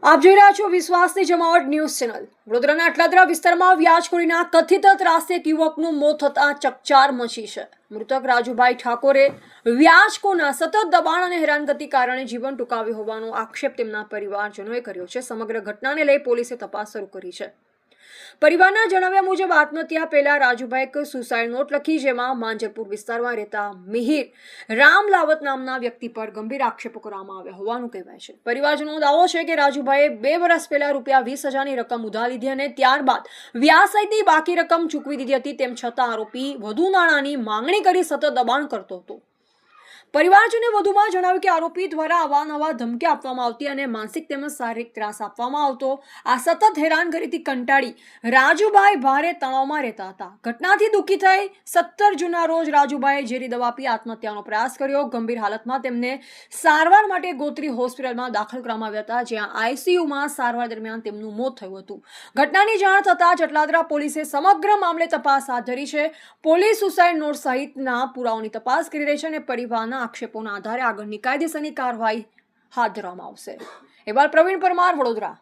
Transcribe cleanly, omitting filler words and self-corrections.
આપ જોઈ રહ્યા છો વિશ્વાસની જમાવટ ન્યૂઝ ચેનલ। વડોદરાના અટલાદરા વિસ્તારમાં વ્યાજખોરીના કથિત ત્રાસે એક યુવકનું મોત થતાં ચકચાર મચી છે। મૃતક રાજુભાઈ ઠાકોરે વ્યાજખોરના સતત દબાણ અને હેરાનગતિ કારણે જીવન ટૂંકાવ્યું હોવાનો આક્ષેપ તેમના પરિવારજનોએ કર્યો છે। સમગ્ર ઘટનાને લઈ પોલીસે તપાસ શરૂ કરી છે। પરિવારના જણાવ્યા મુજબ આત્મહત્યા પહેલા રાજુભાઈ એક સુસાઇડ નોટ લખી, જેમાં માંજરપુર વિસ્તારમાં રહેતા મિહિર રામલાવત નામના વ્યક્તિ પર ગંભીર આક્ષેપો કરવામાં આવ્યા હોવાનું કહેવાય છે। પરિવારજનોનો દાવો છે કે રાજુભાઈએ 2 વર્ષ પહેલા ₹20,000ની રકમ ઉધાર લીધી અને ત્યારબાદ વ્યાજ સહિતની બાકી રકમ ચૂકવી દીધી હતી। તેમ છતાં આરોપી વધુ નાણાંની માંગણી કરી સતત દબાણ કરતો હતો। પરિવારજને વધુમાં જણાવ્યું કે આરોપી દ્વારા અવારનવાર ધમકી આપવામાં આવતી અને માનસિક તેમજ શારીરિક ત્રાસ આપવામાં આવતો। આ સતત હેરાનગતિથી કંટાળી રાજુભાઈ ભારે તણાવમાં રહેતા હતા। ઘટનાથી દુઃખી થઈ 17 જૂનના રોજ રાજુભાઈએ ઝેરી દવા પી આત્મહત્યાનો પ્રયાસ કર્યો। ગંભીર હાલતમાં તેમને સારવાર માટે ગોત્રી હોસ્પિટલમાં દાખલ કરવામાં આવ્યા હતા, જ્યાં આઈસીયુમાં સારવાર દરમિયાન તેમનું મોત થયું હતું। ઘટનાની જાણ થતાં જ અટલાદરા પોલીસે સમગ્ર મામલે તપાસ હાથ ધરી છે। પોલીસ સુસાઇડ નોટ સહિતના પુરાવાની તપાસ કરી રહી છે અને પરિવારના આક્ષેપોના આધારે આગળની કાયદેસરની કાર્યવાહી હાથ ધરવામાં આવશે। અહેવાલ પ્રવીણ પરમાર, વડોદરા।